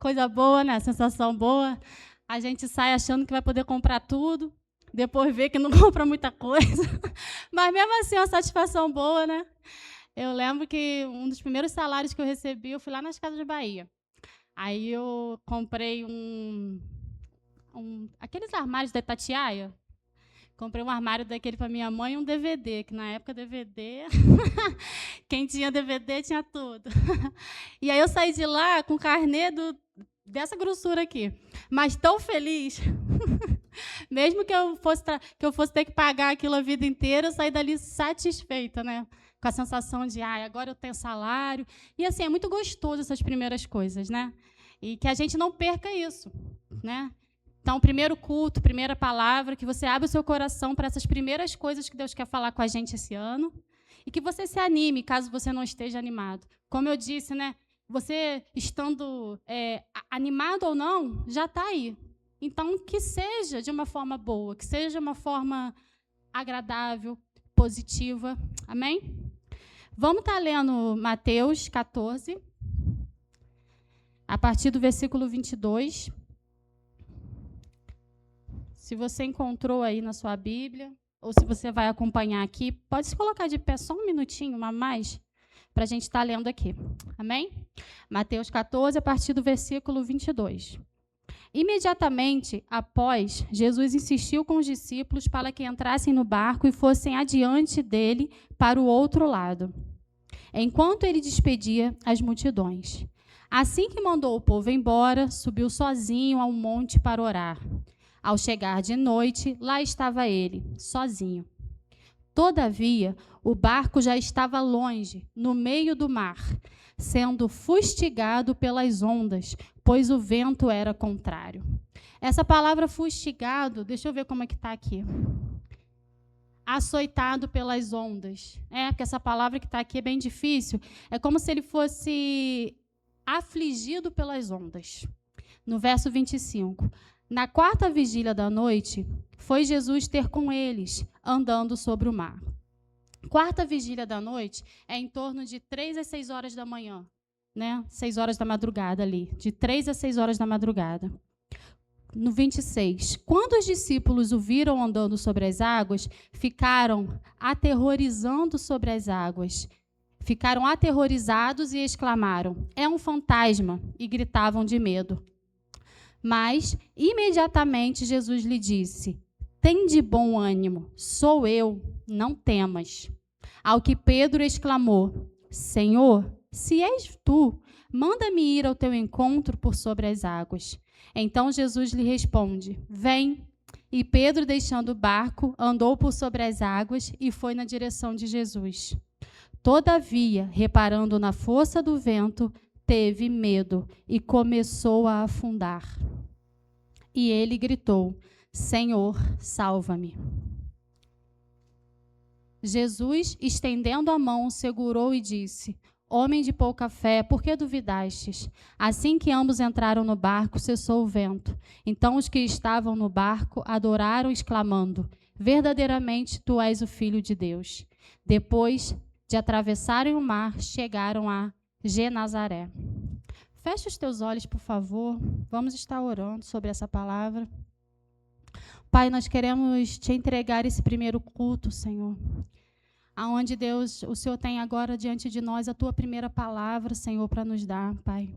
Coisa boa, né? Sensação boa. A gente sai achando que vai poder comprar tudo, depois vê que não compra muita coisa. Mas mesmo assim é uma satisfação boa, né? Eu lembro que um dos primeiros salários que eu recebi, eu fui lá nas Casas de Bahia. Aí eu comprei aqueles armários da Itatiaia. Comprei um armário daquele para minha mãe e um DVD, que na época DVD, quem tinha DVD tinha tudo. E aí eu saí de lá com carnê dessa grossura aqui, mas tão feliz. Mesmo que eu fosse ter que pagar aquilo a vida inteira, eu saí dali satisfeita, né? Com a sensação de, agora eu tenho salário. E assim, é muito gostoso essas primeiras coisas, né? E que a gente não perca isso, né? Então, primeiro culto, primeira palavra, que você abre o seu coração para essas primeiras coisas que Deus quer falar com a gente esse ano. E que você se anime, caso você não esteja animado. Como eu disse, né? Você estando animado ou não, já está aí. Então, que seja de uma forma boa, que seja de uma forma agradável, positiva. Amém? Vamos estar lendo Mateus 14, a partir do versículo 22. Se você encontrou aí na sua Bíblia, ou se você vai acompanhar aqui, pode se colocar de pé só um minutinho a mais, para a gente estar lendo aqui. Amém? Mateus 14, a partir do versículo 22. Imediatamente após, Jesus insistiu com os discípulos para que entrassem no barco e fossem adiante dele para o outro lado, enquanto ele despedia as multidões. Assim que mandou o povo embora, subiu sozinho a um monte para orar. Ao chegar de noite, lá estava ele, sozinho. Todavia, o barco já estava longe, no meio do mar, sendo fustigado pelas ondas, pois o vento era contrário. Essa palavra fustigado, deixa eu ver como é que está aqui. Açoitado pelas ondas. Porque essa palavra que está aqui é bem difícil. É como se ele fosse afligido pelas ondas. No verso 25. Na quarta vigília da noite, foi Jesus ter com eles, andando sobre o mar. Quarta vigília da noite é em torno de 3 às 6 horas da manhã, né? 6 horas da madrugada ali, de 3 às 6 horas da madrugada. No 26, quando os discípulos o viram andando sobre as águas, ficaram aterrorizando sobre as águas. Ficaram aterrorizados e exclamaram, é um fantasma, e gritavam de medo. Mas, imediatamente, Jesus lhe disse, tem de bom ânimo, sou eu, não temas. Ao que Pedro exclamou, Senhor, se és tu, manda-me ir ao teu encontro por sobre as águas. Então Jesus lhe responde, vem. E Pedro, deixando o barco, andou por sobre as águas e foi na direção de Jesus. Todavia, reparando na força do vento, teve medo e começou a afundar. E ele gritou, Senhor, salva-me. Jesus, estendendo a mão, segurou e disse, homem de pouca fé, por que duvidastes? Assim que ambos entraram no barco, cessou o vento. Então os que estavam no barco adoraram, exclamando, verdadeiramente tu és o Filho de Deus. Depois de atravessarem o mar, chegaram a Genazaré. Feche os teus olhos, por favor. Vamos estar orando sobre essa palavra. Pai, nós queremos te entregar esse primeiro culto, Senhor. Aonde, Deus, o Senhor tem agora diante de nós a tua primeira palavra, Senhor, para nos dar, Pai.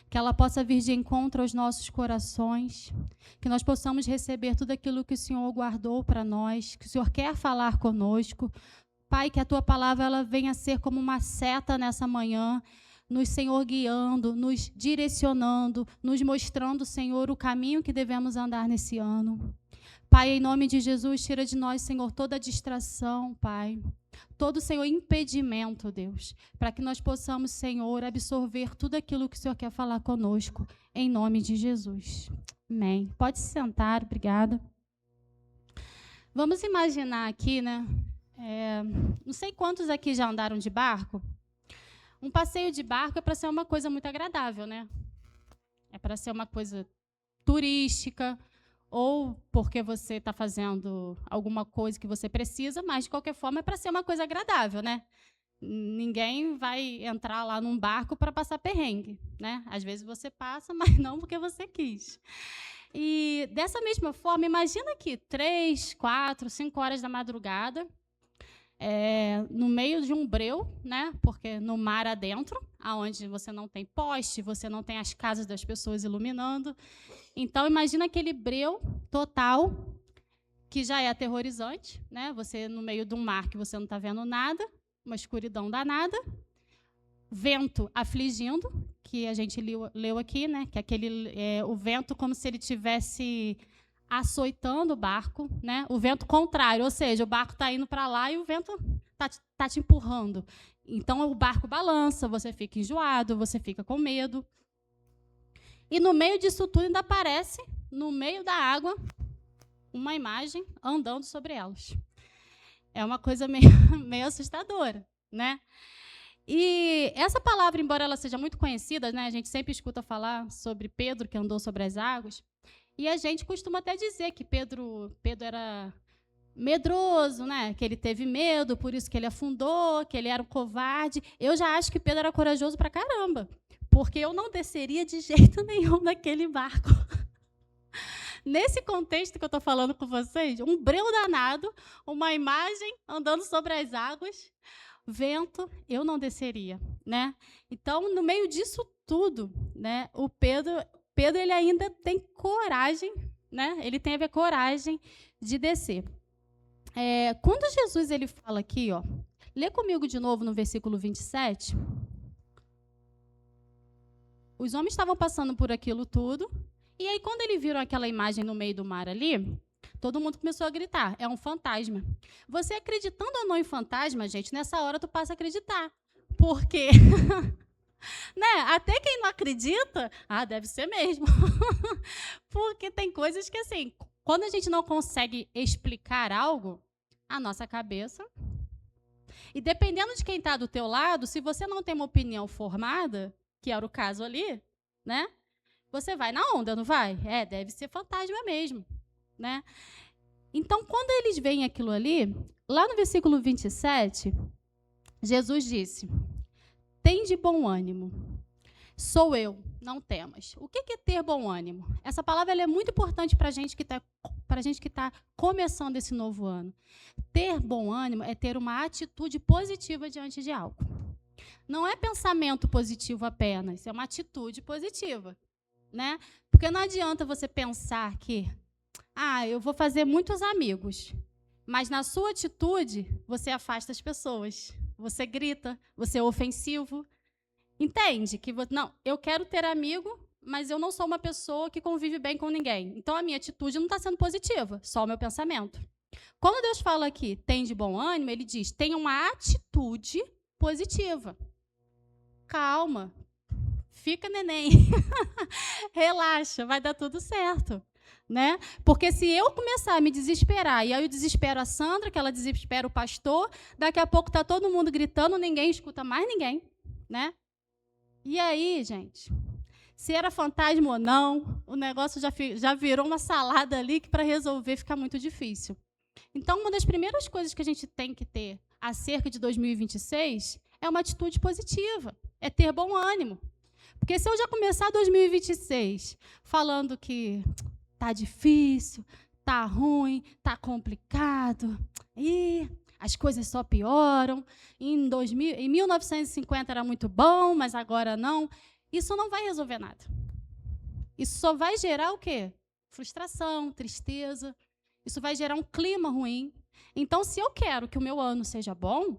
Que ela possa vir de encontro aos nossos corações. Que nós possamos receber tudo aquilo que o Senhor guardou para nós, que o Senhor quer falar conosco. Pai, que a tua palavra ela venha a ser como uma seta nessa manhã, nos, Senhor, guiando, nos direcionando, nos mostrando, Senhor, o caminho que devemos andar nesse ano. Pai, em nome de Jesus, tira de nós, Senhor, toda distração, Pai. Todo, Senhor, impedimento, Deus, para que nós possamos, Senhor, absorver tudo aquilo que o Senhor quer falar conosco, em nome de Jesus. Amém. Pode se sentar, obrigada. Vamos imaginar aqui, né? Não sei quantos aqui já andaram de barco. Um passeio de barco é para ser uma coisa muito agradável, né? É para ser uma coisa turística, ou porque você está fazendo alguma coisa que você precisa, mas, de qualquer forma, é para ser uma coisa agradável, né? Ninguém vai entrar lá num barco para passar perrengue, né? Às vezes você passa, mas não porque você quis. E, dessa mesma forma, imagina que 3, 4, 5 horas da madrugada, no meio de um breu, né? Porque no mar adentro, aonde você não tem poste, você não tem as casas das pessoas iluminando. Então, imagina aquele breu total, que já é aterrorizante, né? Você no meio de um mar que você não está vendo nada, uma escuridão danada, vento afligindo, que a gente leu aqui, né? Que o vento como se ele tivesse açoitando o barco, né? O vento contrário, ou seja, o barco está indo para lá e o vento está te empurrando. Então, o barco balança, você fica enjoado, você fica com medo. E no meio disso tudo ainda aparece, no meio da água, uma imagem andando sobre elas. É uma coisa meio assustadora, né? E essa palavra, embora ela seja muito conhecida, né, a gente sempre escuta falar sobre Pedro, que andou sobre as águas, e a gente costuma até dizer que Pedro era medroso, né, que ele teve medo, por isso que ele afundou, que ele era um covarde. Eu já acho que Pedro era corajoso pra caramba, porque eu não desceria de jeito nenhum naquele barco. Nesse contexto que eu estou falando com vocês, um breu danado, uma imagem andando sobre as águas, vento, eu não desceria, né? Então, no meio disso tudo, né, o Pedro ele ainda tem coragem, né? Ele teve a coragem de descer. Quando Jesus ele fala aqui, ó, lê comigo de novo no versículo 27. Os homens estavam passando por aquilo tudo. E aí, quando eles viram aquela imagem no meio do mar ali, todo mundo começou a gritar, é um fantasma. Você acreditando ou não em fantasma, gente, nessa hora tu passa a acreditar. Porque, né, até quem não acredita, deve ser mesmo. Porque tem coisas que, assim, quando a gente não consegue explicar algo, a nossa cabeça... E dependendo de quem está do teu lado, se você não tem uma opinião formada, que era o caso ali, né? Você vai na onda, não vai? Deve ser fantasma mesmo, né? Então, quando eles veem aquilo ali, lá no versículo 27, Jesus disse, tem de bom ânimo, sou eu, não temas. O que é ter bom ânimo? Essa palavra ela é muito importante para a gente que está começando esse novo ano. Ter bom ânimo é ter uma atitude positiva diante de algo. Não é pensamento positivo apenas, é uma atitude positiva. Né? Porque não adianta você pensar que eu vou fazer muitos amigos, mas na sua atitude você afasta as pessoas, você grita, você é ofensivo. Entende? Que não, eu quero ter amigo, mas eu não sou uma pessoa que convive bem com ninguém. Então a minha atitude não está sendo positiva, só o meu pensamento. Quando Deus fala aqui, tem de bom ânimo, ele diz, tem uma atitude positiva. Calma. Fica, neném. Relaxa, vai dar tudo certo. Né? Porque se eu começar a me desesperar, e aí eu desespero a Sandra, que ela desespera o pastor, daqui a pouco está todo mundo gritando, ninguém escuta mais ninguém. Né? E aí, gente, se era fantasma ou não, o negócio já virou uma salada ali que para resolver fica muito difícil. Então, uma das primeiras coisas que a gente tem que ter acerca de 2026 é uma atitude positiva, é ter bom ânimo. Porque se eu já começar 2026 falando que tá difícil, tá ruim, tá complicado, e as coisas só pioram, em 1950 era muito bom, mas agora não, isso não vai resolver nada. Isso só vai gerar o quê? Frustração, tristeza, isso vai gerar um clima ruim. Então, se eu quero que o meu ano seja bom,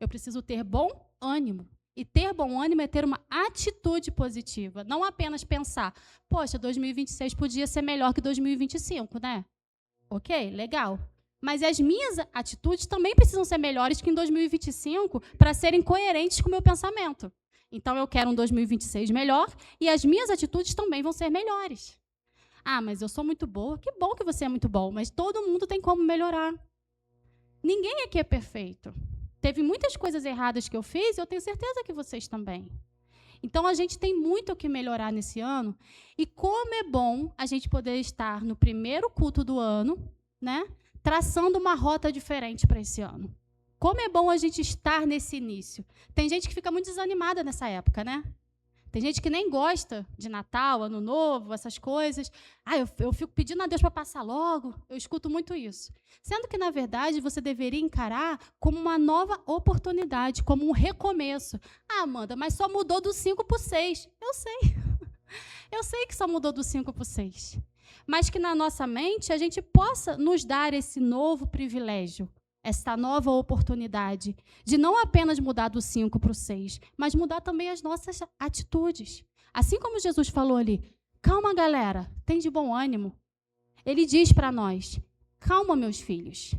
eu preciso ter bom ânimo. E ter bom ânimo é ter uma atitude positiva, não apenas pensar, poxa, 2026 podia ser melhor que 2025, né? Ok, legal. Mas as minhas atitudes também precisam ser melhores que em 2025 para serem coerentes com o meu pensamento. Então, eu quero um 2026 melhor e as minhas atitudes também vão ser melhores. Mas eu sou muito boa. Que bom que você é muito bom, mas todo mundo tem como melhorar. Ninguém aqui é perfeito. Teve muitas coisas erradas que eu fiz e eu tenho certeza que vocês também. Então, a gente tem muito o que melhorar nesse ano. E como é bom a gente poder estar no primeiro culto do ano, né, traçando uma rota diferente para esse ano. como é bom a gente estar nesse início. Tem gente que fica muito desanimada nessa época, né? Tem gente que nem gosta de Natal, Ano Novo, essas coisas. Eu fico pedindo a Deus para passar logo. Eu escuto muito isso. Sendo que, na verdade, você deveria encarar como uma nova oportunidade, como um recomeço. Amanda, mas só mudou do 5 para o 6. Eu sei. Eu sei que só mudou do 5 para o 6. Mas que na nossa mente a gente possa nos dar esse novo privilégio, essa nova oportunidade de não apenas mudar do 5 para o 6, mas mudar também as nossas atitudes. Assim como Jesus falou ali, calma, galera, tem de bom ânimo. Ele diz para nós, calma, meus filhos,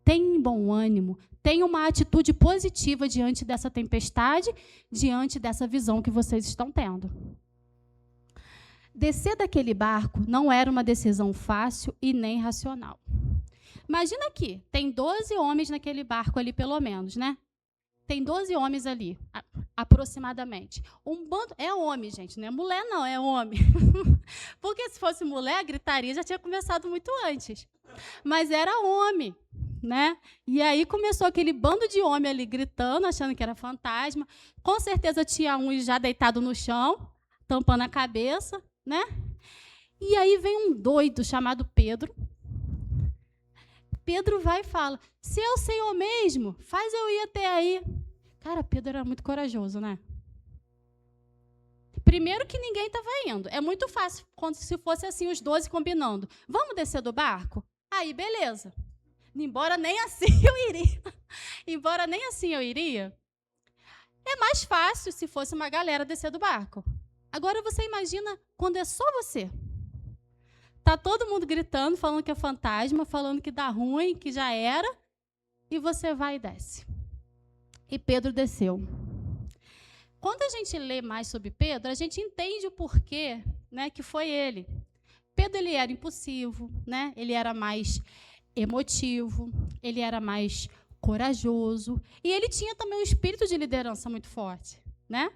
tem bom ânimo, tenha uma atitude positiva diante dessa tempestade, diante dessa visão que vocês estão tendo. Descer daquele barco não era uma decisão fácil e nem racional. Imagina aqui, tem 12 homens naquele barco ali, pelo menos, né? Tem 12 homens ali, aproximadamente. Um bando... É homem, gente, não é mulher, não, é homem. Porque se fosse mulher, a gritaria já tinha começado muito antes. Mas era homem, né? E aí começou aquele bando de homem ali gritando, achando que era fantasma. Com certeza tinha um já deitado no chão, tampando a cabeça, né? E aí vem um doido chamado Pedro. Pedro vai e fala, se é o Senhor mesmo, faz eu ir até aí. Cara, Pedro era muito corajoso, né? Primeiro que ninguém estava indo. É muito fácil, quando se fosse assim, os 12 combinando. Vamos descer do barco? Aí, beleza. Embora nem assim eu iria. É mais fácil se fosse uma galera descer do barco. Agora você imagina quando é só você. Tá todo mundo gritando, falando que é fantasma, falando que dá ruim, que já era, e você vai e desce. E Pedro desceu. Quando a gente lê mais sobre Pedro, a gente entende o porquê, né, que foi ele. Pedro, ele era impulsivo, né? Ele era mais emotivo, ele era mais corajoso, e ele tinha também um espírito de liderança muito forte, né?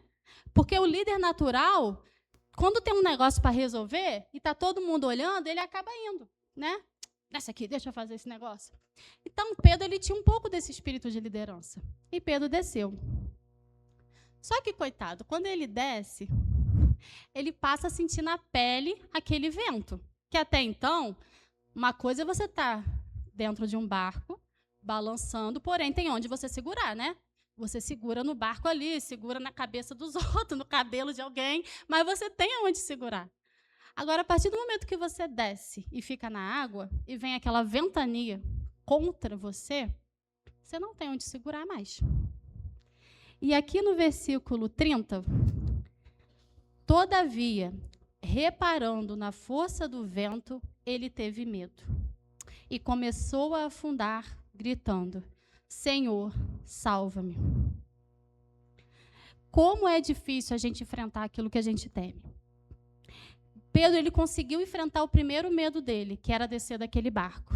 Porque o líder natural, quando tem um negócio para resolver e está todo mundo olhando, ele acaba indo, né? Desce aqui, deixa eu fazer esse negócio. Então, Pedro, ele tinha um pouco desse espírito de liderança. E Pedro desceu. Só que, coitado, quando ele desce, ele passa a sentir na pele aquele vento. Que até então, uma coisa é você estar dentro de um barco, balançando, porém tem onde você segurar, né? Você segura no barco ali, segura na cabeça dos outros, no cabelo de alguém, mas você tem onde segurar. Agora, a partir do momento que você desce e fica na água, e vem aquela ventania contra você, você não tem onde segurar mais. E aqui no versículo 30, todavia, reparando na força do vento, ele teve medo. E começou a afundar, gritando, Senhor, salva-me. Como é difícil a gente enfrentar aquilo que a gente teme. Pedro, ele conseguiu enfrentar o primeiro medo dele, que era descer daquele barco.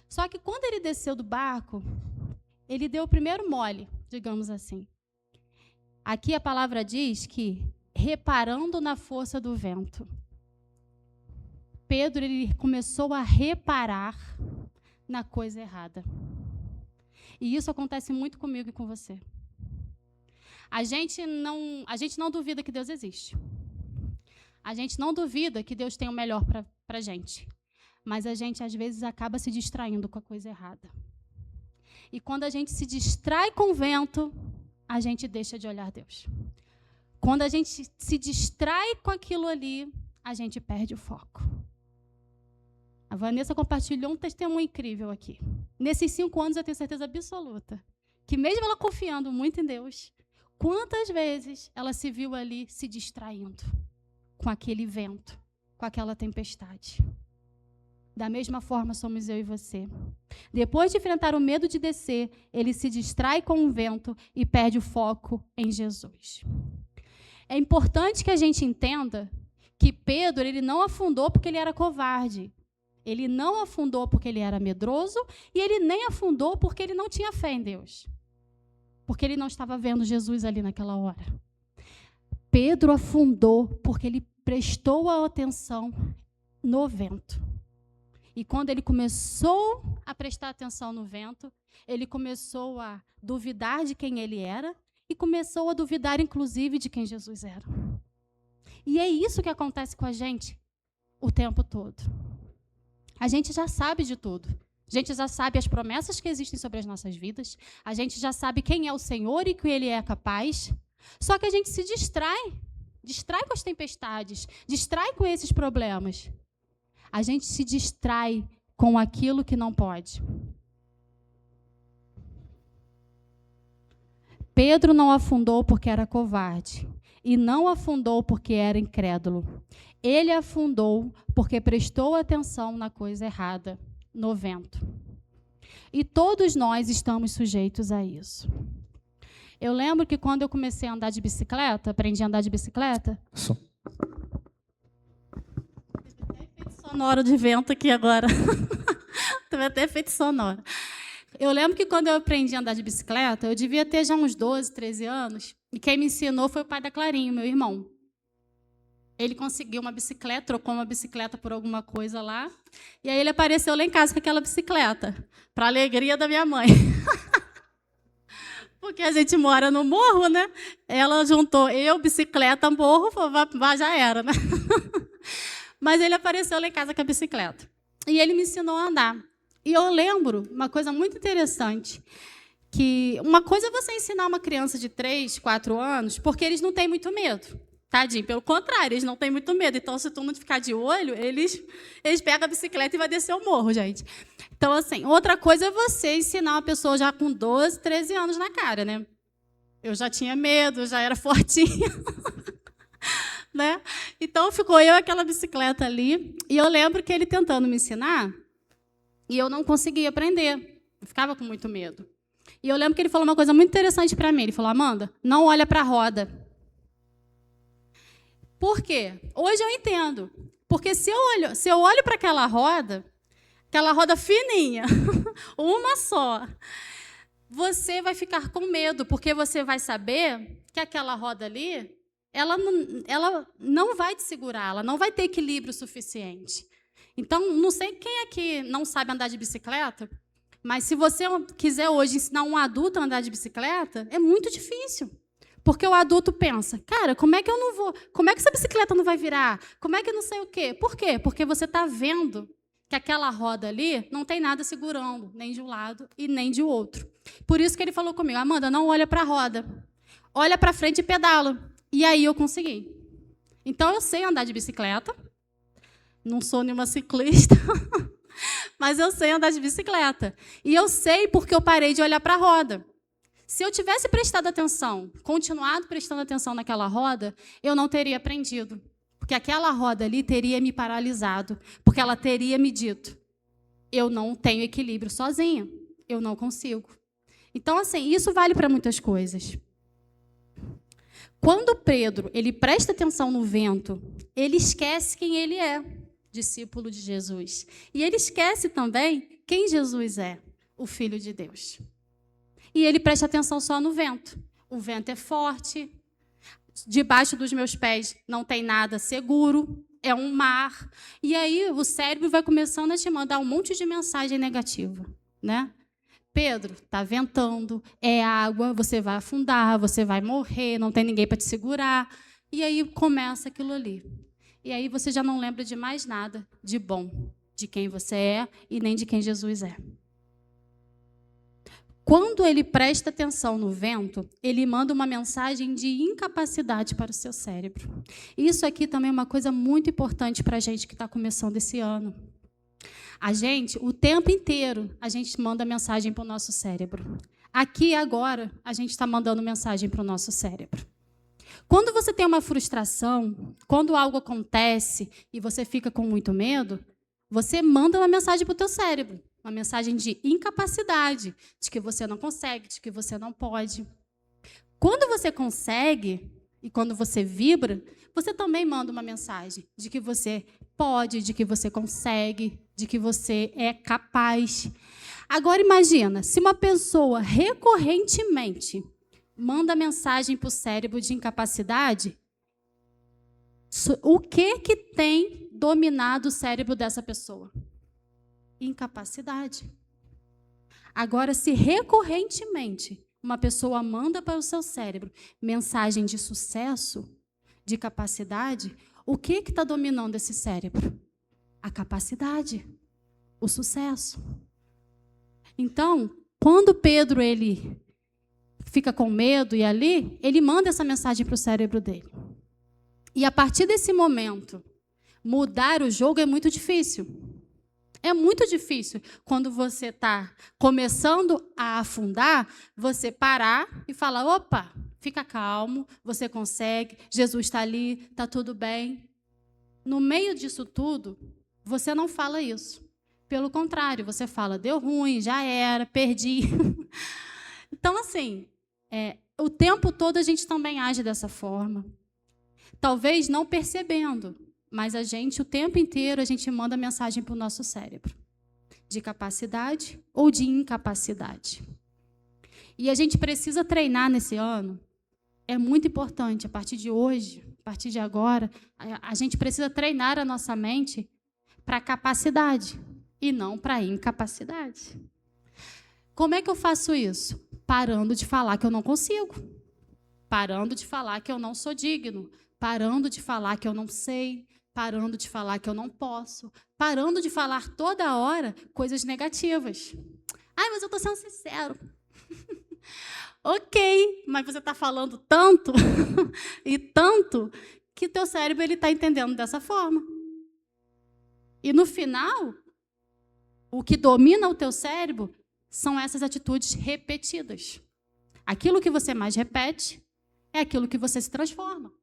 Só que quando ele desceu do barco, ele deu o primeiro mole, digamos assim. Aqui a palavra diz que, reparando na força do vento, Pedro, ele começou a reparar na coisa errada. E isso acontece muito comigo e com você. A gente não duvida que Deus existe. A gente não duvida que Deus tem o melhor para a gente. Mas a gente, às vezes, acaba se distraindo com a coisa errada. E quando a gente se distrai com o vento, a gente deixa de olhar Deus. Quando a gente se distrai com aquilo ali, a gente perde o foco. A Vanessa compartilhou um testemunho incrível aqui. Nesses 5 anos, eu tenho certeza absoluta que, mesmo ela confiando muito em Deus, quantas vezes ela se viu ali se distraindo com aquele vento, com aquela tempestade. Da mesma forma somos eu e você. Depois de enfrentar o medo de descer, ele se distrai com o vento e perde o foco em Jesus. É importante que a gente entenda que Pedro, ele não afundou porque ele era covarde. Ele não afundou porque ele era medroso e ele nem afundou porque ele não tinha fé em Deus. Porque ele não estava vendo Jesus ali naquela hora. Pedro afundou porque ele prestou a atenção no vento. E quando ele começou a prestar atenção no vento, ele começou a duvidar de quem ele era e começou a duvidar, inclusive, de quem Jesus era. E é isso que acontece com a gente o tempo todo. A gente já sabe de tudo. A gente já sabe as promessas que existem sobre as nossas vidas. A gente já sabe quem é o Senhor e que Ele é capaz. Só que a gente se distrai. Distrai com as tempestades. Distrai com esses problemas. A gente se distrai com aquilo que não pode. Pedro não afundou porque era covarde. E não afundou porque era incrédulo. Ele afundou porque prestou atenção na coisa errada, no vento. E todos nós estamos sujeitos a isso. Eu lembro que quando eu comecei a andar de bicicleta, aprendi a andar de bicicleta... Teve até efeito sonoro de vento aqui agora. Teve até efeito sonoro. Eu lembro que quando eu aprendi a andar de bicicleta, eu devia ter já uns 12, 13 anos, e quem me ensinou foi o pai da Clarinha, meu irmão. Ele conseguiu uma bicicleta, trocou uma bicicleta por alguma coisa lá, e aí ele apareceu lá em casa com aquela bicicleta, para a alegria da minha mãe. Porque a gente mora no morro, né? Ela juntou eu, bicicleta, morro, já era, né? Mas ele apareceu lá em casa com a bicicleta. E ele me ensinou a andar. E eu lembro uma coisa muito interessante, que uma coisa é você ensinar uma criança de 3, 4 anos, porque eles não têm muito medo. Tadinho, pelo contrário, eles não têm muito medo. Então, se tu não ficar de olho, eles pegam a bicicleta e vai descer o morro, gente. Então, assim, outra coisa é você ensinar uma pessoa já com 12, 13 anos na cara, né? Eu já tinha medo, já era fortinha. Né? Então, ficou eu aquela bicicleta ali, e eu lembro que ele tentando me ensinar, e eu não conseguia aprender. Eu ficava com muito medo. E eu lembro que ele falou uma coisa muito interessante para mim. Ele falou, Amanda, não olha para a roda. Por quê? Hoje eu entendo. Porque se eu olho para aquela roda fininha, uma só, você vai ficar com medo, porque você vai saber que aquela roda ali, ela não vai te segurar, ela não vai ter equilíbrio suficiente. Então, não sei quem aqui não sabe andar de bicicleta, mas se você quiser hoje ensinar um adulto a andar de bicicleta, é muito difícil. Porque o adulto pensa, cara, como é que eu não vou? Como é que essa bicicleta não vai virar? Como é que não sei o quê? Por quê? Porque você está vendo que aquela roda ali não tem nada segurando, nem de um lado e nem de outro. Por isso que ele falou comigo, Amanda, não olha para a roda. Olha para frente e pedala. E aí eu consegui. Então, eu sei andar de bicicleta. Não sou nenhuma ciclista, mas eu sei andar de bicicleta. E eu sei porque eu parei de olhar para a roda. Se eu tivesse prestado atenção, continuado prestando atenção naquela roda, eu não teria aprendido. Porque aquela roda ali teria me paralisado. Porque ela teria me dito, eu não tenho equilíbrio sozinha. Eu não consigo. Então, assim, isso vale para muitas coisas. Quando Pedro ele presta atenção no vento, ele esquece quem ele é, discípulo de Jesus. E ele esquece também quem Jesus é, o Filho de Deus. E ele presta atenção só no vento. O vento é forte, debaixo dos meus pés não tem nada seguro, é um mar. E aí o cérebro vai começando a te mandar um monte de mensagem negativa, né? Pedro, está ventando, é água, você vai afundar, você vai morrer, não tem ninguém para te segurar. E aí começa aquilo ali. E aí você já não lembra de mais nada de bom, de quem você é e nem de quem Jesus é. Quando ele presta atenção no vento, ele manda uma mensagem de incapacidade para o seu cérebro. Isso aqui também é uma coisa muito importante para a gente que está começando esse ano. A gente, o tempo inteiro, a gente manda mensagem para o nosso cérebro. Aqui e agora, a gente está mandando mensagem para o nosso cérebro. Quando você tem uma frustração, quando algo acontece e você fica com muito medo, você manda uma mensagem para o teu cérebro. Uma mensagem de incapacidade, de que você não consegue, de que você não pode. Quando você consegue e quando você vibra, você também manda uma mensagem de que você pode, de que você consegue, de que você é capaz. Agora imagina, se uma pessoa recorrentemente manda mensagem para o cérebro de incapacidade, o que tem dominado o cérebro dessa pessoa? incapacidade. Agora, se recorrentemente uma pessoa manda para o seu cérebro mensagem de sucesso, de capacidade, o que está dominando esse cérebro? A capacidade, o sucesso. Então, quando Pedro ele fica com medo e ali, ele manda essa mensagem para o cérebro dele. E a partir desse momento, mudar o jogo é muito difícil. É muito difícil quando você está começando a afundar, você parar e falar, opa, fica calmo, você consegue, Jesus está ali, está tudo bem. No meio disso tudo, você não fala isso. Pelo contrário, você fala, deu ruim, já era, perdi. Então, assim, o tempo todo a gente também age dessa forma. Talvez não percebendo, mas a gente, o tempo inteiro, a gente manda mensagem para o nosso cérebro, de capacidade ou de incapacidade. E a gente precisa treinar nesse ano. É muito importante, a partir de hoje, a partir de agora, a gente precisa treinar a nossa mente para a capacidade e não para a incapacidade. Como é que eu faço isso? Parando de falar que eu não consigo, parando de falar que eu não sou digno, parando de falar que eu não sei, parando de falar que eu não posso, parando de falar toda hora coisas negativas. Ai, mas eu estou sendo sincero. Ok, mas você está falando tanto e tanto que teu cérebro está entendendo dessa forma. E no final, o que domina o teu cérebro são essas atitudes repetidas. Aquilo que você mais repete é aquilo que você se transforma.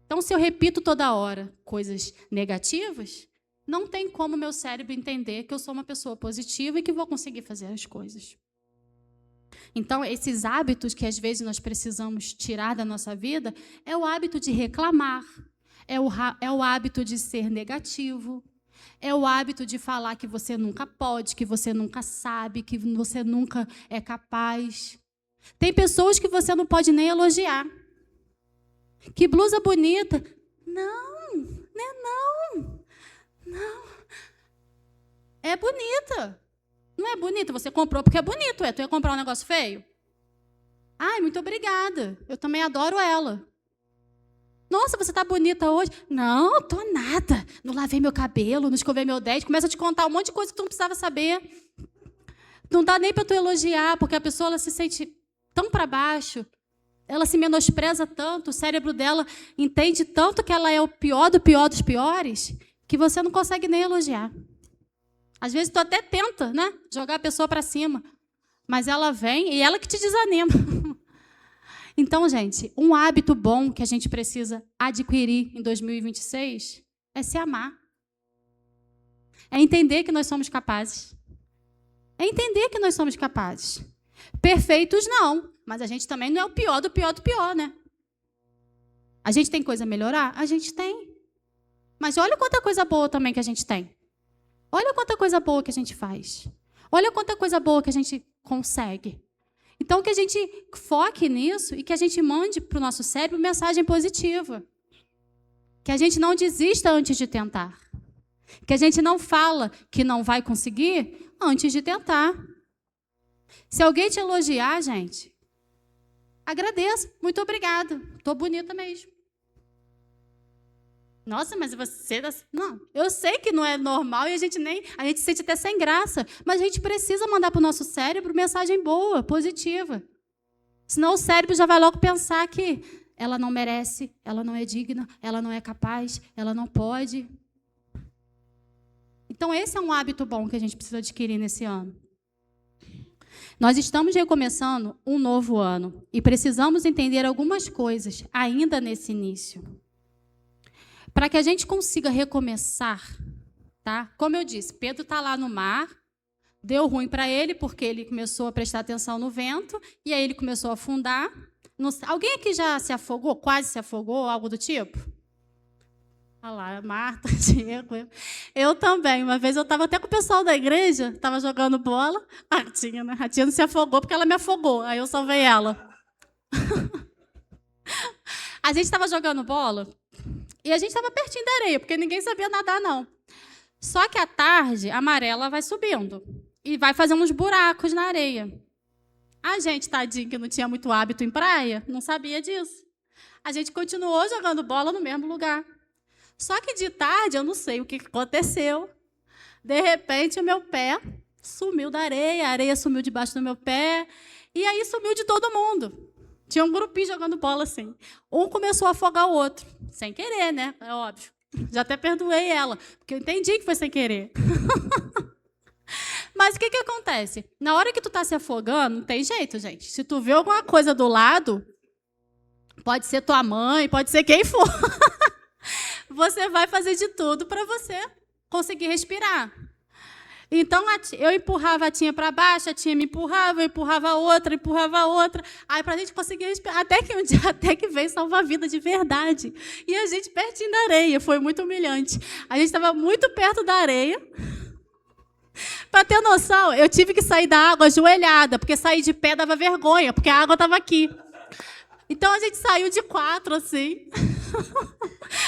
Então, se eu repito toda hora coisas negativas, não tem como meu cérebro entender que eu sou uma pessoa positiva e que vou conseguir fazer as coisas. Então, esses hábitos que às vezes nós precisamos tirar da nossa vida é o hábito de reclamar, é o hábito de ser negativo, é o hábito de falar que você nunca pode, que você nunca sabe, que você nunca é capaz. Tem pessoas que você não pode nem elogiar. Que blusa bonita. Não, não. É bonita. Não é bonita, você comprou porque é bonito. Tu ia comprar um negócio feio? Ai, muito obrigada. Eu também adoro ela. Nossa, você está bonita hoje. Não, tô nada. Não lavei meu cabelo, não escovei meu dente. Começa a te contar um monte de coisa que tu não precisava saber. Não dá nem para tu elogiar, porque a pessoa ela se sente tão para baixo. Ela se menospreza tanto, o cérebro dela entende tanto que ela é o pior do pior dos piores, que você não consegue nem elogiar. Às vezes tu até tenta, né, jogar a pessoa para cima, mas ela vem e ela que te desanima. Então, gente, um hábito bom que a gente precisa adquirir em 2026 é se amar. É entender que nós somos capazes. É entender que nós somos capazes. Perfeitos não, mas a gente também não é o pior do pior do pior, né? A gente tem coisa a melhorar? A gente tem. Mas olha quanta coisa boa também que a gente tem. Olha quanta coisa boa que a gente faz. Olha quanta coisa boa que a gente consegue. Então, que a gente foque nisso e que a gente mande para o nosso cérebro mensagem positiva. Que a gente não desista antes de tentar. Que a gente não fala que não vai conseguir antes de tentar. Se alguém te elogiar, gente, agradeça. Muito obrigada. Estou bonita mesmo. Nossa, mas você... Não, eu sei que não é normal e a gente se sente até sem graça, mas a gente precisa mandar para o nosso cérebro mensagem boa, positiva. Senão o cérebro já vai logo pensar que ela não merece, ela não é digna, ela não é capaz, ela não pode. Então, esse é um hábito bom que a gente precisa adquirir nesse ano. Nós estamos recomeçando um novo ano e precisamos entender algumas coisas ainda nesse início. Para que a gente consiga recomeçar, tá? Como eu disse, Pedro está lá no mar, deu ruim para ele porque ele começou a prestar atenção no vento e aí ele começou a afundar. Alguém aqui já se afogou, quase se afogou, algo do tipo? Olha lá, Marta, Diego. Eu também. Uma vez eu estava até com o pessoal da igreja, estava jogando bola. A Tia não se afogou porque ela me afogou, aí eu salvei ela. A gente estava jogando bola e a gente estava pertinho da areia, porque ninguém sabia nadar, não. Só que à tarde, a amarela vai subindo e vai fazendo uns buracos na areia. A gente, tadinho, que não tinha muito hábito em praia, não sabia disso. A gente continuou jogando bola no mesmo lugar. Só que de tarde, eu não sei o que aconteceu. De repente, o meu pé sumiu da areia, a areia sumiu debaixo do meu pé, e aí sumiu de todo mundo. Tinha um grupinho jogando bola assim. Um começou a afogar o outro, sem querer, né? É óbvio. Já até perdoei ela, porque eu entendi que foi sem querer. Mas o que acontece? Na hora que tu tá se afogando, não tem jeito, gente. Se tu vê alguma coisa do lado, pode ser tua mãe, pode ser quem for. Você vai fazer de tudo para você conseguir respirar. Então, eu empurrava a Tinha para baixo, a Tinha me empurrava, eu empurrava a outra. Aí, para a gente conseguir respirar, até que um dia, até que veio salva-vida de verdade. E a gente pertinho da areia, foi muito humilhante. A gente estava muito perto da areia. Para ter noção, eu tive que sair da água ajoelhada, porque sair de pé dava vergonha, porque a água estava aqui. Então, a gente saiu de 4, assim.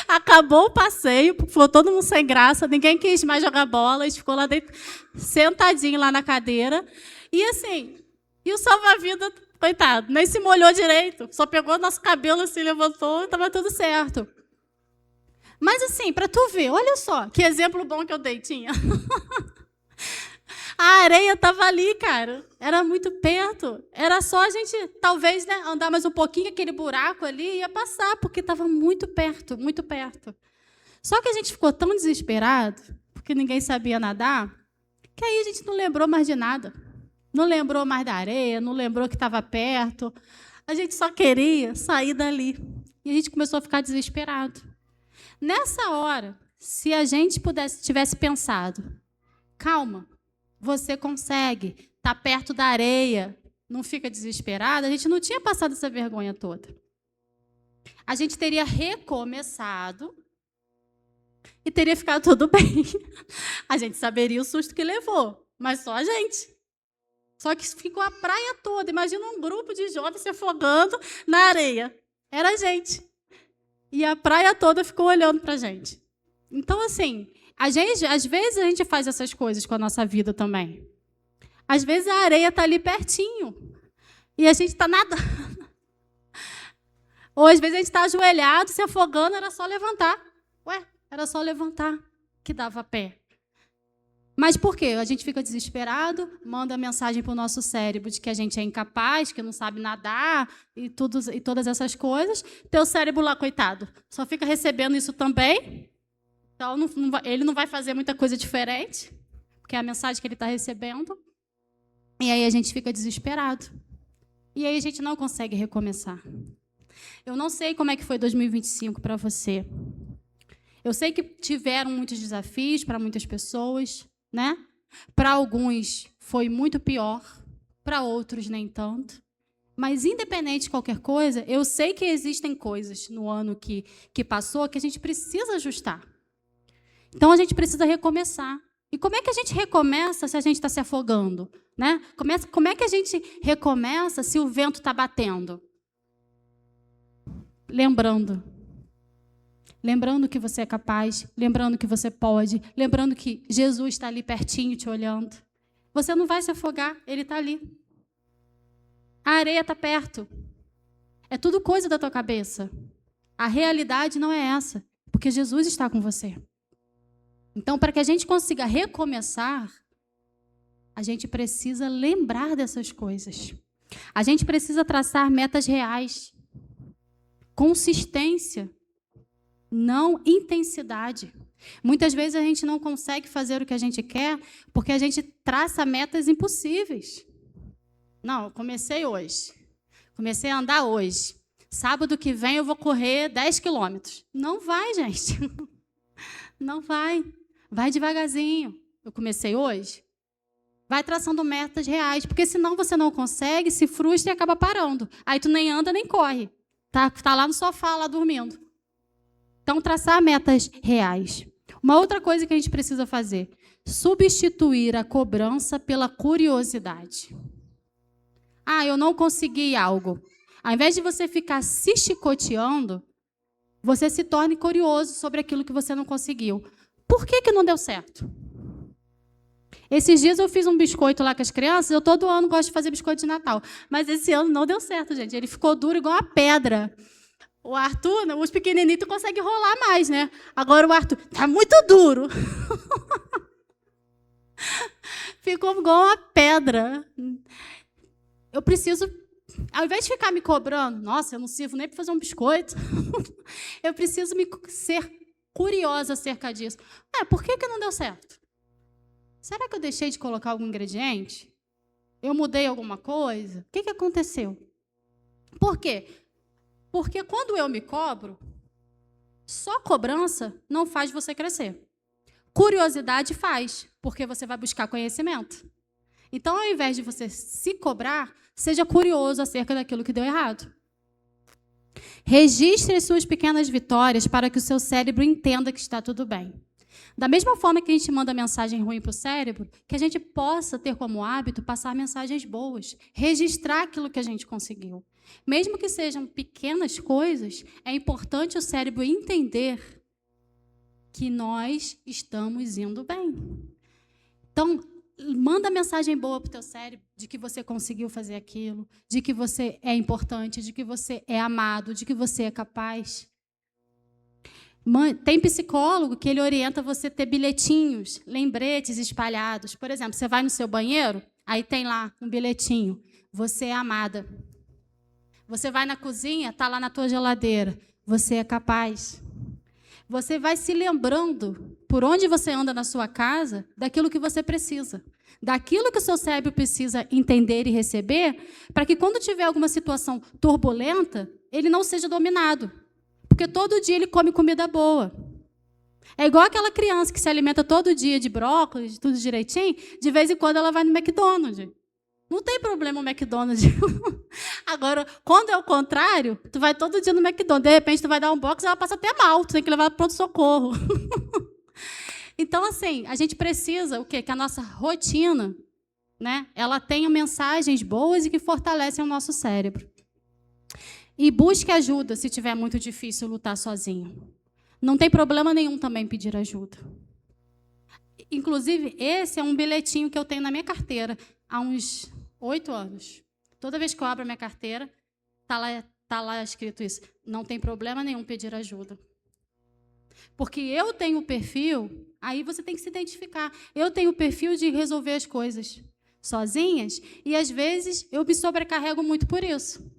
Acabou o passeio, ficou todo mundo sem graça, ninguém quis mais jogar bola, a gente ficou lá dentro, sentadinho lá na cadeira. E assim, e o salva-vida, coitado, nem se molhou direito, só pegou nosso cabelo assim, levantou e estava tudo certo. Mas assim, para tu ver, olha só, que exemplo bom que eu dei, Tinha. A areia estava ali, cara. Era muito perto. Era só a gente, talvez, né, andar mais um pouquinho, aquele buraco ali, e ia passar, porque estava muito perto, muito perto. Só que a gente ficou tão desesperado, porque ninguém sabia nadar, que aí a gente não lembrou mais de nada. Não lembrou mais da areia, não lembrou que estava perto. A gente só queria sair dali. E a gente começou a ficar desesperado. Nessa hora, se a gente tivesse pensado, calma, você consegue, está perto da areia, não fica desesperada, a gente não tinha passado essa vergonha toda. A gente teria recomeçado e teria ficado tudo bem. A gente saberia o susto que levou, mas só a gente. Só que ficou a praia toda. Imagina um grupo de jovens se afogando na areia. Era a gente. E a praia toda ficou olhando para a gente. Então, assim, às vezes a gente faz essas coisas com a nossa vida também. Às vezes a areia está ali pertinho e a gente está nadando. Ou às vezes a gente está ajoelhado, se afogando, era só levantar. Era só levantar que dava pé. Mas por quê? A gente fica desesperado, manda mensagem para o nosso cérebro de que a gente é incapaz, que não sabe nadar e todas essas coisas. Teu cérebro lá, coitado, só fica recebendo isso também. Então, ele não vai fazer muita coisa diferente, porque é a mensagem que ele está recebendo. E aí a gente fica desesperado. E aí a gente não consegue recomeçar. Eu não sei como é que foi 2025 para você. Eu sei que tiveram muitos desafios para muitas pessoas, né? Para alguns foi muito pior, para outros nem tanto. Mas, independente de qualquer coisa, eu sei que existem coisas no ano que passou que a gente precisa ajustar. Então, a gente precisa recomeçar. E como é que a gente recomeça se a gente está se afogando? Né? Como é que a gente recomeça se o vento está batendo? Lembrando que você é capaz, lembrando que você pode, lembrando que Jesus está ali pertinho te olhando. Você não vai se afogar, ele está ali. A areia está perto. É tudo coisa da tua cabeça. A realidade não é essa, porque Jesus está com você. Então, para que a gente consiga recomeçar, a gente precisa lembrar dessas coisas. A gente precisa traçar metas reais. Consistência, não intensidade. Muitas vezes a gente não consegue fazer o que a gente quer porque a gente traça metas impossíveis. Não, eu comecei hoje. Comecei a andar hoje. Sábado que vem eu vou correr 10 quilômetros. Não vai, gente. Não vai. Vai devagarzinho. Eu comecei hoje. Vai traçando metas reais, porque senão você não consegue, se frustra e acaba parando. Aí tu nem anda, nem corre. Tá lá no sofá, lá dormindo. Então, traçar metas reais. Uma outra coisa que a gente precisa fazer, substituir a cobrança pela curiosidade. Eu não consegui algo. Ao invés de você ficar se chicoteando, você se torne curioso sobre aquilo que você não conseguiu. por que não deu certo? Esses dias eu fiz um biscoito lá com as crianças, eu todo ano gosto de fazer biscoito de Natal, mas esse ano não deu certo, gente. Ele ficou duro igual uma pedra. O Arthur, os pequeninitos conseguem rolar mais, né? Agora o Arthur tá muito duro. Ficou igual uma pedra. Eu preciso, ao invés de ficar me cobrando, nossa, eu não sirvo nem para fazer um biscoito, eu preciso ser curiosa acerca disso. Por que não deu certo? Será que eu deixei de colocar algum ingrediente? Eu mudei alguma coisa? O que aconteceu? Por quê? Porque quando eu me cobro, só cobrança não faz você crescer. Curiosidade faz, porque você vai buscar conhecimento. Então, ao invés de você se cobrar, seja curioso acerca daquilo que deu errado. Registre suas pequenas vitórias para que o seu cérebro entenda que está tudo bem. Da mesma forma que a gente manda mensagem ruim para o cérebro, que a gente possa ter como hábito passar mensagens boas, registrar aquilo que a gente conseguiu. Mesmo que sejam pequenas coisas, é importante o cérebro entender que nós estamos indo bem. Então, manda mensagem boa para o teu cérebro de que você conseguiu fazer aquilo, de que você é importante, de que você é amado, de que você é capaz. Tem psicólogo que ele orienta você a ter bilhetinhos, lembretes espalhados. Por exemplo, você vai no seu banheiro, aí tem lá um bilhetinho. Você é amada. Você vai na cozinha, está lá na tua geladeira. Você é capaz. Você vai se lembrando, por onde você anda na sua casa, daquilo que você precisa. Daquilo que o seu cérebro precisa entender e receber, para que quando tiver alguma situação turbulenta, ele não seja dominado. Porque todo dia ele come comida boa. É igual aquela criança que se alimenta todo dia de brócolis, tudo direitinho, de vez em quando ela vai no McDonald's. Não tem problema o McDonald's. Agora, quando é o contrário, tu vai todo dia no McDonald's, de repente tu vai dar um box e ela passa até mal, tu tem que levar para pronto-socorro. Então, assim, a gente precisa o quê? Que a nossa rotina, né, ela tenha mensagens boas e que fortalecem o nosso cérebro. E busque ajuda se tiver muito difícil lutar sozinho. Não tem problema nenhum também pedir ajuda. Inclusive, esse é um bilhetinho que eu tenho na minha carteira há uns 8 anos. Toda vez que eu abro a minha carteira, tá lá escrito isso. Não tem problema nenhum pedir ajuda. Porque eu tenho o perfil, aí você tem que se identificar. Eu tenho o perfil de resolver as coisas sozinhas e, às vezes, eu me sobrecarrego muito por isso.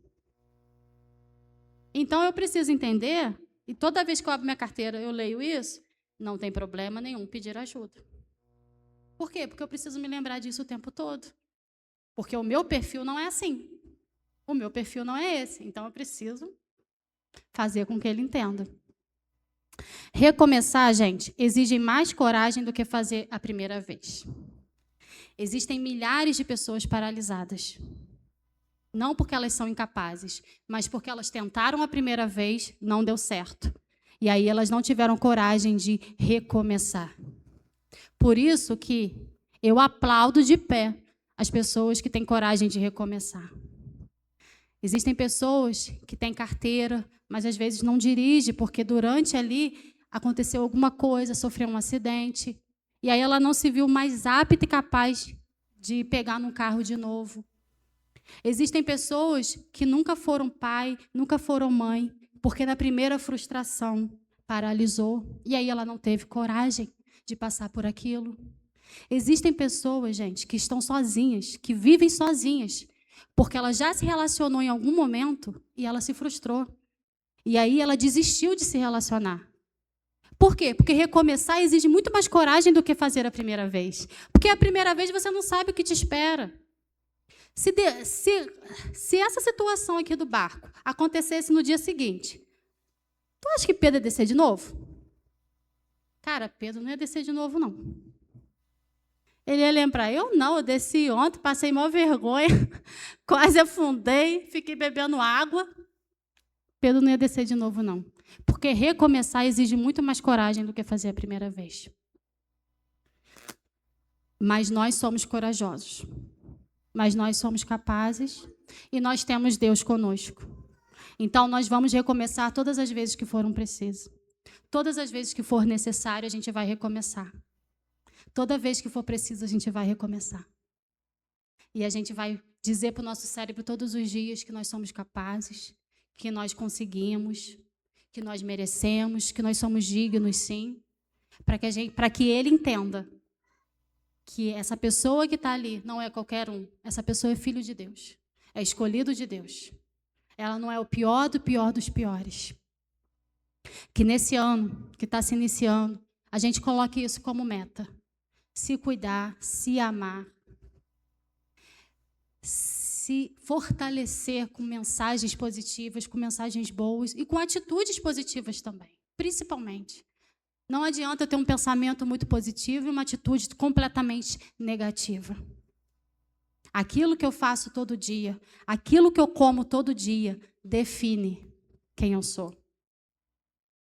Então, eu preciso entender, e toda vez que eu abro minha carteira, eu leio isso, não tem problema nenhum pedir ajuda. Por quê? Porque eu preciso me lembrar disso o tempo todo. Porque o meu perfil não é assim. O meu perfil não é esse. Então, eu preciso fazer com que ele entenda. Recomeçar, gente, exige mais coragem do que fazer a primeira vez. Existem milhares de pessoas paralisadas. Não porque elas são incapazes, mas porque elas tentaram a primeira vez, não deu certo. E aí elas não tiveram coragem de recomeçar. Por isso que eu aplaudo de pé as pessoas que têm coragem de recomeçar. Existem pessoas que têm carteira, mas às vezes não dirigem, porque durante ali aconteceu alguma coisa, sofreu um acidente, e aí ela não se viu mais apta e capaz de pegar num carro de novo. Existem pessoas que nunca foram pai, nunca foram mãe, porque na primeira frustração paralisou, e aí ela não teve coragem de passar por aquilo. Existem pessoas, gente, que estão sozinhas, que vivem sozinhas, porque ela já se relacionou em algum momento e ela se frustrou. E aí ela desistiu de se relacionar. Por quê? Porque recomeçar exige muito mais coragem do que fazer a primeira vez. Porque a primeira vez você não sabe o que te espera. Se essa situação aqui do barco acontecesse no dia seguinte, tu acha que Pedro ia descer de novo? Cara, Pedro não ia descer de novo, não. Ele ia lembrar, eu desci ontem, passei maior vergonha, quase afundei, fiquei bebendo água. Pedro não ia descer de novo, não. Porque recomeçar exige muito mais coragem do que fazer a primeira vez. Mas nós somos corajosos. Mas nós somos capazes e nós temos Deus conosco. Então, nós vamos recomeçar todas as vezes que foram precisas. Todas as vezes que for necessário, a gente vai recomeçar. Toda vez que for preciso, a gente vai recomeçar. E a gente vai dizer para o nosso cérebro todos os dias que nós somos capazes, que nós conseguimos, que nós merecemos, que nós somos dignos, sim, para que ele entenda que essa pessoa que está ali não é qualquer um. Essa pessoa é filho de Deus, é escolhido de Deus. Ela não é o pior do pior dos piores. Que nesse ano que está se iniciando, a gente coloque isso como meta. Se cuidar, se amar, se fortalecer com mensagens positivas, com mensagens boas e com atitudes positivas também, principalmente. Não adianta eu ter um pensamento muito positivo e uma atitude completamente negativa. Aquilo que eu faço todo dia, aquilo que eu como todo dia, define quem eu sou.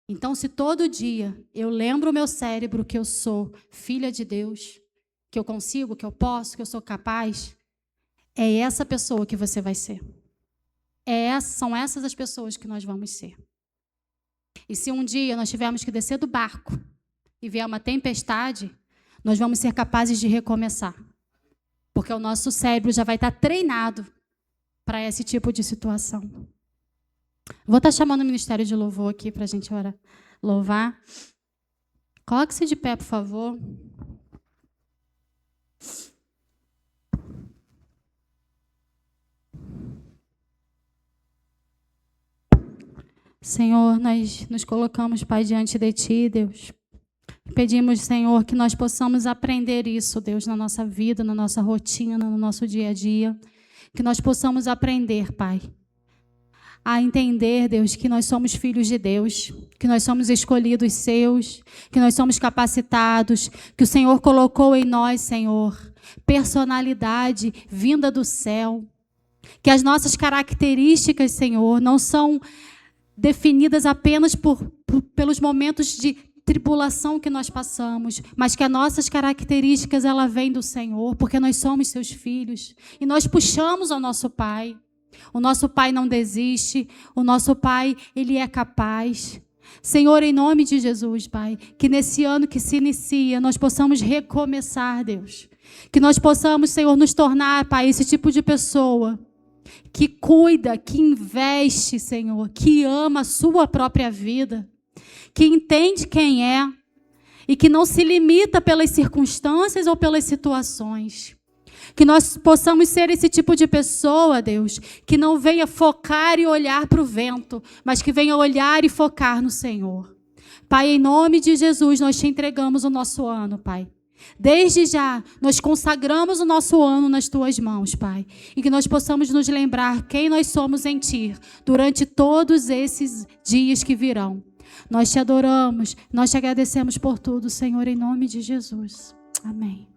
Então, se todo dia eu lembro o meu cérebro que eu sou filha de Deus, que eu consigo, que eu posso, que eu sou capaz, é essa pessoa que você vai ser. São essas as pessoas que nós vamos ser. E se um dia nós tivermos que descer do barco e vier uma tempestade, nós vamos ser capazes de recomeçar. Porque o nosso cérebro já vai estar treinado para esse tipo de situação. Vou estar chamando o Ministério de Louvor aqui para a gente louvar. Coloque-se de pé, por favor. Senhor, nós nos colocamos, Pai, diante de Ti, Deus. Pedimos, Senhor, que nós possamos aprender isso, Deus, na nossa vida, na nossa rotina, no nosso dia a dia. Que nós possamos aprender, Pai, a entender, Deus, que nós somos filhos de Deus, que nós somos escolhidos seus, que nós somos capacitados, que o Senhor colocou em nós, Senhor, personalidade vinda do céu. Que as nossas características, Senhor, não são definidas apenas pelos momentos de tribulação que nós passamos, mas que as nossas características, ela vem do Senhor, porque nós somos seus filhos, e nós puxamos ao nosso Pai. O nosso Pai não desiste, o nosso Pai, Ele é capaz. Senhor, em nome de Jesus, Pai, que nesse ano que se inicia, nós possamos recomeçar, Deus. Que nós possamos, Senhor, nos tornar, Pai, esse tipo de pessoa que cuida, que investe, Senhor, que ama a sua própria vida, que entende quem é e que não se limita pelas circunstâncias ou pelas situações. Que nós possamos ser esse tipo de pessoa, Deus, que não venha focar e olhar para o vento, mas que venha olhar e focar no Senhor. Pai, em nome de Jesus, nós te entregamos o nosso ano, Pai. Desde já, nós consagramos o nosso ano nas Tuas mãos, Pai. E que nós possamos nos lembrar quem nós somos em Ti, durante todos esses dias que virão. Nós te adoramos, nós te agradecemos por tudo, Senhor, em nome de Jesus. Amém.